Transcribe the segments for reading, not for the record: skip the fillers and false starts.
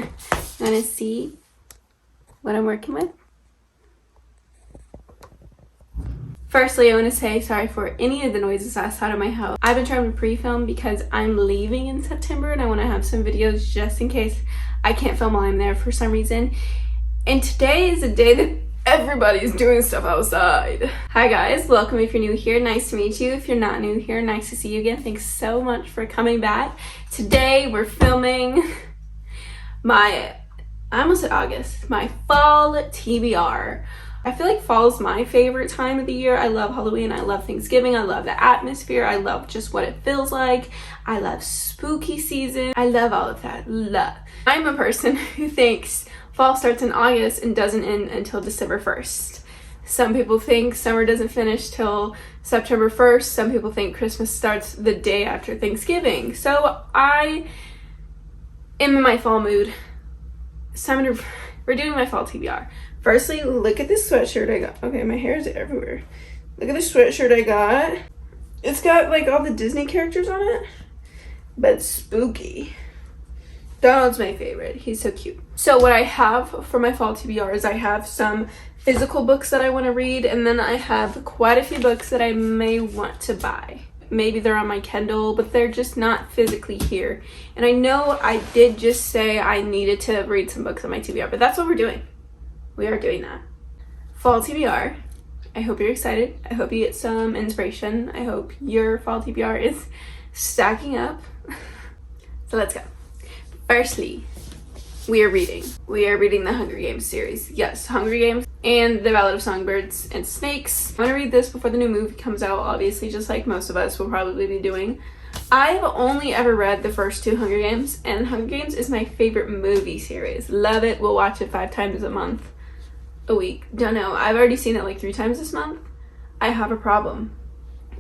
Want to see what I'm working with? Firstly, I want to say sorry for any of the noises outside of my house. I've been trying to pre-film because I'm leaving in September and I want to have some videos just in case I can't film while I'm there for some reason. And today is a day that everybody's doing stuff outside. Hi guys, welcome if you're new here. Nice to meet you. If you're not new here, nice to see you again. Thanks so much for coming back. Today we're filming my, I almost said August, my fall TBR. I feel like fall is my favorite time of the year. I love Halloween, I love Thanksgiving, I love the atmosphere, I love just what it feels like. I love spooky season. I love all of that. Love. I'm a person who thinks fall starts in August and doesn't end until December 1st. Some people think summer doesn't finish till September 1st. Some people think Christmas starts the day after Thanksgiving. So I am in my fall mood. So we're doing my fall TBR. Firstly, look at this sweatshirt I got. Okay, my hair is everywhere. Look at this sweatshirt I got. It's got like all the Disney characters on it, but it's spooky. Donald's my favorite. He's so cute. So what I have for my fall TBR is I have some physical books that I want to read, and then I have quite a few books that I may want to buy. Maybe they're on my Kindle, but they're just not physically here. And I know I did just say I needed to read some books on my TBR, but that's what we're doing. We are doing that. Fall TBR. I hope you're excited. I hope you get some inspiration. I hope your fall TBR is stacking up. So let's go. Firstly, we are reading. We are reading the Hunger Games series. Yes, Hunger Games and The Ballad of Songbirds and Snakes. I'm gonna read this before the new movie comes out, obviously, just like most of us will probably be doing. I've only ever read the first two Hunger Games, and Hunger Games is my favorite movie series. Love it. We'll watch it 5 times a month. A week. Don't know. I've already seen it like 3 times this month. I have a problem.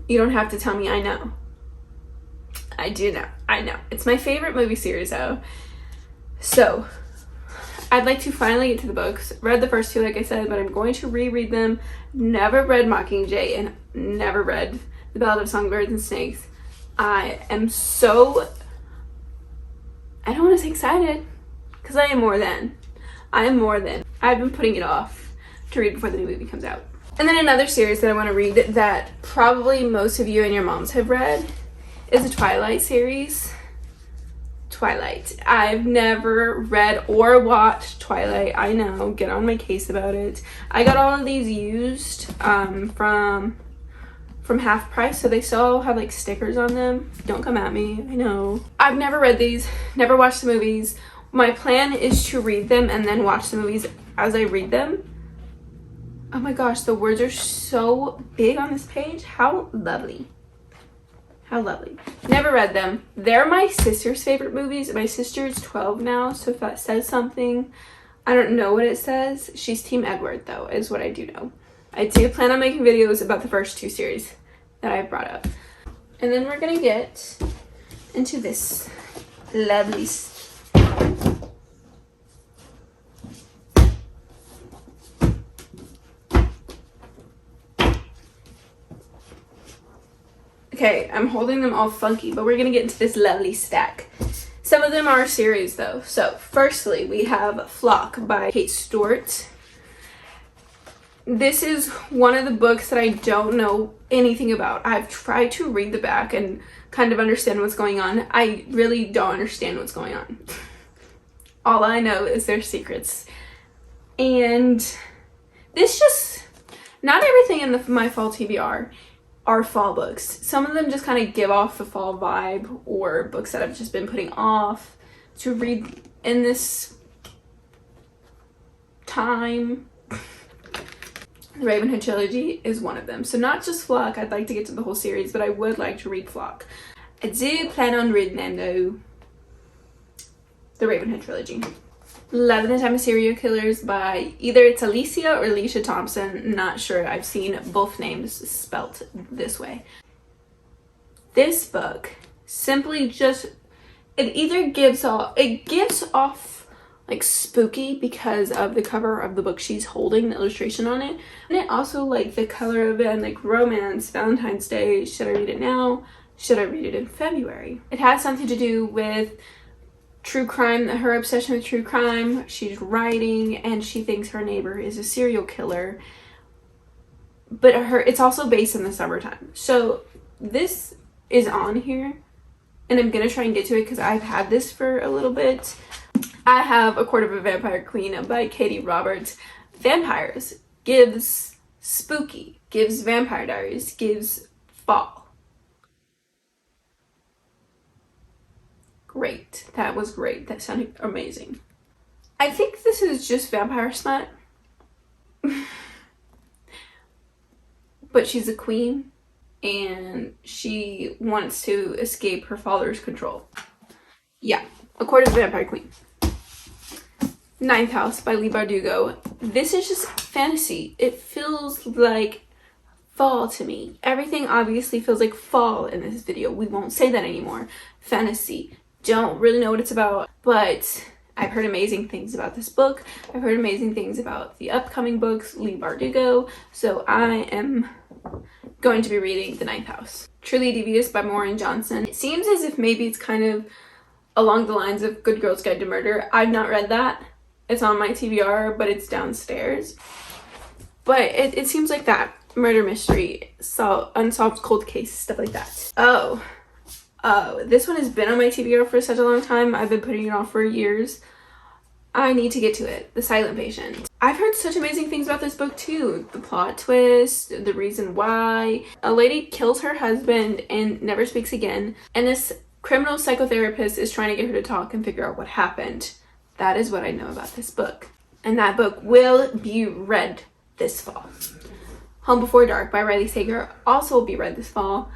You don't have to tell me. I know. I do know. I know. It's my favorite movie series though. So, I'd like to finally get to the books. Read the first 2 like I said, but I'm going to reread them. Never read Mockingjay and never read The Ballad of Songbirds and Snakes. I am so, I don't want to say excited, because I am more than. I am more than. I've been putting it off to read before the new movie comes out. And then another series that I want to read that probably most of you and your moms have read is the Twilight series. Twilight. I've never read or watched Twilight. I know, get on my case about it. I got all of these used from Half Price, so they still have like stickers on them. Don't come at me, I know. I've never read these, never watched the movies. My plan is to read them and then watch the movies as I read them. Oh my gosh, the words are so big on this page. How lovely. How lovely. Never read them. They're my sister's favorite movies. My sister is 12 now, so if that says something, I don't know what it says. She's Team Edward though, is what I do know. I do plan on making videos about the first 2 series that I've brought up. And then we're gonna get into this lovely Okay, I'm holding them all funky, but we're gonna get into this lovely stack. Some of them are series though. So firstly, we have Flock by Kate Stewart. This is one of the books that I don't know anything about. I've tried to read the back and kind of understand what's going on. I really don't understand what's going on. All I know is there's secrets. And this just, not everything in my fall TBR are fall books. Some of them just kind of give off the fall vibe, or books that I've just been putting off to read in this time. The Ravenhood trilogy is one of them. So not just Flock, I'd like to get to the whole series, but I would like to read Flock. I do plan on reading them though. The Ravenhood trilogy. 11 Time of Serial Killers by either it's Alicia or Alicia Thompson. Not sure. I've seen both names spelt this way. This book simply just, it gives off like spooky because of the cover of the book she's holding, the illustration on it. And it also like the color of it and like romance, Valentine's Day. Should I read it now? Should I read it in February? It has something to do with true crime, her obsession with true crime. She's writing and she thinks her neighbor is a serial killer. But it's also based in the summertime. So this is on here and I'm gonna try and get to it because I've had this for a little bit. I have A Court of a Vampire Queen by Katie Roberts. Vampires gives spooky, gives Vampire Diaries, gives fall. Great. That was great. That sounded amazing. I think this is just vampire smut. But she's a queen and she wants to escape her father's control. Yeah, A Court of the Vampire Queen. Ninth House by Leigh Bardugo. This is just fantasy. It feels like fall to me. Everything obviously feels like fall in this video. We won't say that anymore. Fantasy. Don't really know what it's about, but I've heard amazing things about this book. I've heard amazing things about the upcoming books, Leigh Bardugo, so I am going to be reading The Ninth House. Truly Devious by Maureen Johnson. It seems as if maybe it's kind of along the lines of Good Girl's Guide to Murder. I've not read that. It's on my TBR, but it's downstairs. But it seems like that. Murder mystery, unsolved cold case, stuff like that. Oh, this one has been on my TBR for such a long time. I've been putting it off for years. I need to get to it. The Silent Patient. I've heard such amazing things about this book too. The plot twist, the reason why. A lady kills her husband and never speaks again. And this criminal psychotherapist is trying to get her to talk and figure out what happened. That is what I know about this book. And that book will be read this fall. Home Before Dark by Riley Sager also will be read this fall.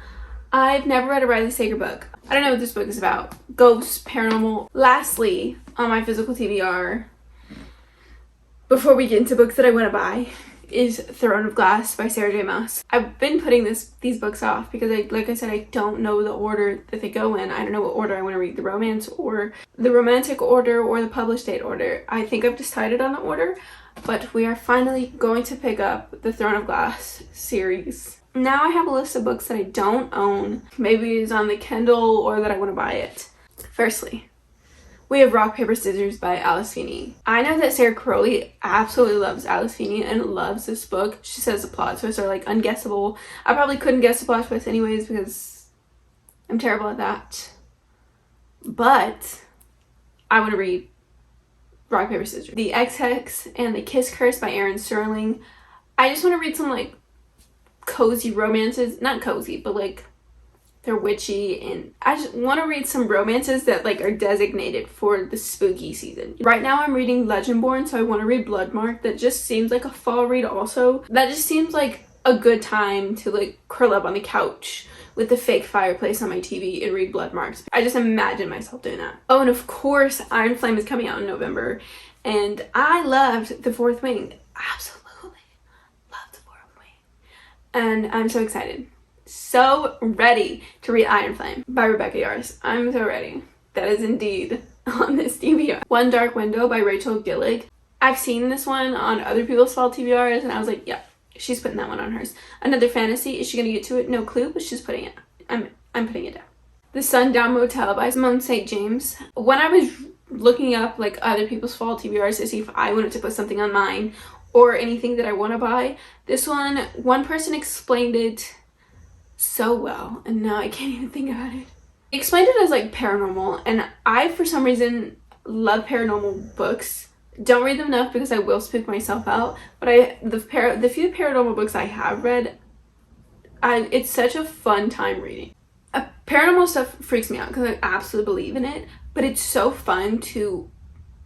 I've never read a Riley Sager book. I don't know what this book is about. Ghosts, paranormal. Lastly, on my physical TBR, before we get into books that I want to buy, is Throne of Glass by Sarah J. Maas. I've been putting these books off because, like I said, I don't know the order that they go in. I don't know what order I want to read, the romance or the romantic order or the published date order. I think I've decided on the order, but we are finally going to pick up the Throne of Glass series. Now I have a list of books that I don't own. Maybe it's on the Kindle or that I want to buy it. Firstly, we have Rock, Paper, Scissors by Alice Feeney. I know that Sarah Crowley absolutely loves Alice Feeney and loves this book. She says the plot twists are like unguessable. I probably couldn't guess the plot twist anyways because I'm terrible at that. But I want to read Rock, Paper, Scissors. The Ex-Hex and the Kiss Curse by Erin Sterling. I just want to read some like cozy romances. Not cozy, but like they're witchy, and I just want to read some romances that like are designated for the spooky season. Right now I'm reading Legendborn, so I want to read Bloodmark. That just seems like a fall read also. That just seems like a good time to like curl up on the couch with the fake fireplace on my TV and read Bloodmarks. I just imagine myself doing that. Oh, and of course Iron Flame is coming out in November, and I loved The Fourth Wing. Absolutely loved The Fourth Wing. And I'm so excited. So ready to read Iron Flame by Rebecca Yarros. I'm so ready. That is indeed on this TBR. One Dark Window by Rachel Gillig. I've seen this one on other people's fall TBRs and I was like, yeah, she's putting that one on hers. Another Fantasy. Is she gonna get to it? No clue, but she's putting it. I'm putting it down. The Sundown Motel by Simone St. James. When I was looking up like other people's fall TBRs to see if I wanted to put something on mine or anything that I want to buy, this one person explained it so well, and now I can't even think about it. He explained it as like paranormal, and I for some reason love paranormal books. Don't read them enough because I will spook myself out, but the few paranormal books I have read, it's such a fun time reading. Paranormal stuff freaks me out because I absolutely believe in it, but it's so fun to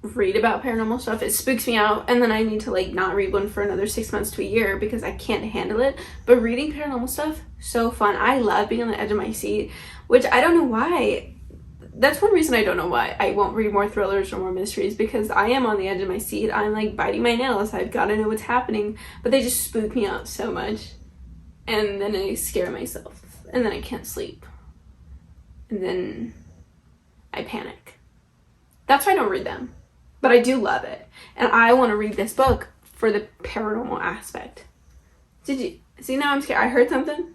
read about paranormal stuff. It spooks me out, and then I need to like not read one for another 6 months to a year because I can't handle it. But reading paranormal stuff, so fun. I love being on the edge of my seat, which I don't know why. That's one reason I don't know why I won't read more thrillers or more mysteries, because I am on the edge of my seat. I'm like biting my nails. I've got to know what's happening, but they just spook me out so much, and then I scare myself, and then I can't sleep, and then I panic. That's why I don't read them. But I do love it. And I want to read this book for the paranormal aspect. Did you see? Now I'm scared. I heard something.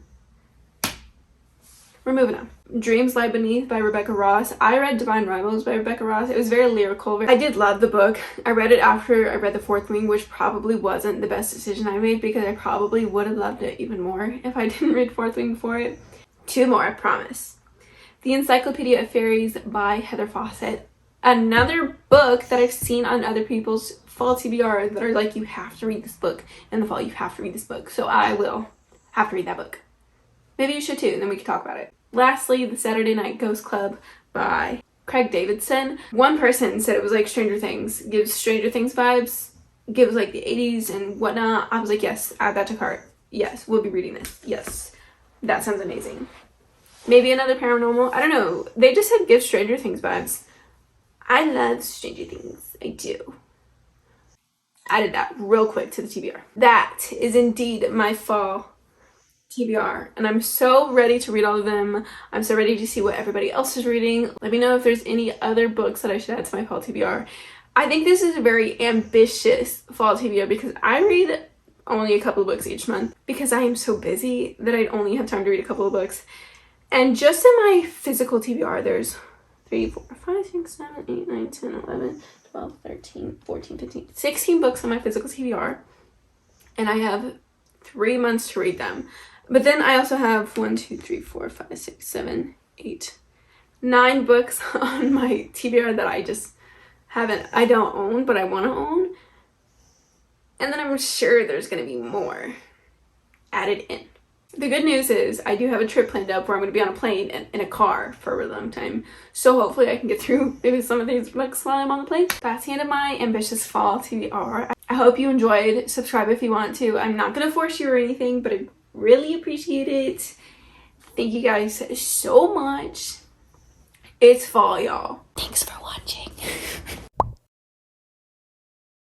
We're moving on. Dreams Lie Beneath by Rebecca Ross. I read Divine Rivals by Rebecca Ross. It was very lyrical. I did love the book. I read it after I read The Fourth Wing, which probably wasn't the best decision I made because I probably would have loved it even more if I didn't read Fourth Wing before it. 2 more, I promise. The Encyclopedia of Fairies by Heather Fawcett. Another book that I've seen on other people's fall TBR that are like, you have to read this book in the fall. You have to read this book. So I will have to read that book. Maybe you should too, and then we can talk about it. Lastly, The Saturday Night Ghost Club by Craig Davidson. One person said it was like Stranger Things. Gives Stranger Things vibes. Gives like the 80s and whatnot. I was like, yes, add that to cart. Yes, we'll be reading this. Yes, that sounds amazing. Maybe another paranormal. I don't know. They just said give Stranger Things vibes. I love Stranger Things. I do. Added that real quick to the TBR. That is indeed my fall TBR, and I'm so ready to read all of them. I'm so ready to see what everybody else is reading. Let me know if there's any other books that I should add to my fall TBR. I think this is a very ambitious fall TBR because I read only a couple of books each month because I am so busy that I only have time to read a couple of books. And just in my physical TBR, there's 3, 4, 5, 6, 7, 8, 9, 10, 11, 12, 13, 14, 15, 16 books on my physical TBR, and I have 3 months to read them. But then I also have 1, 2, 3, 4, 5, 6, 7, 8, 9 books on my TBR that I don't own, but I want to own. And then I'm sure there's going to be more added in. The good news is I do have a trip planned up where I'm going to be on a plane and in a car for a really long time. So hopefully I can get through maybe some of these books while I'm on the plane. That's the end of my ambitious fall TBR. I hope you enjoyed. Subscribe if you want to. I'm not going to force you or anything, but I really appreciate it. Thank you guys so much. It's fall, y'all. Thanks for watching.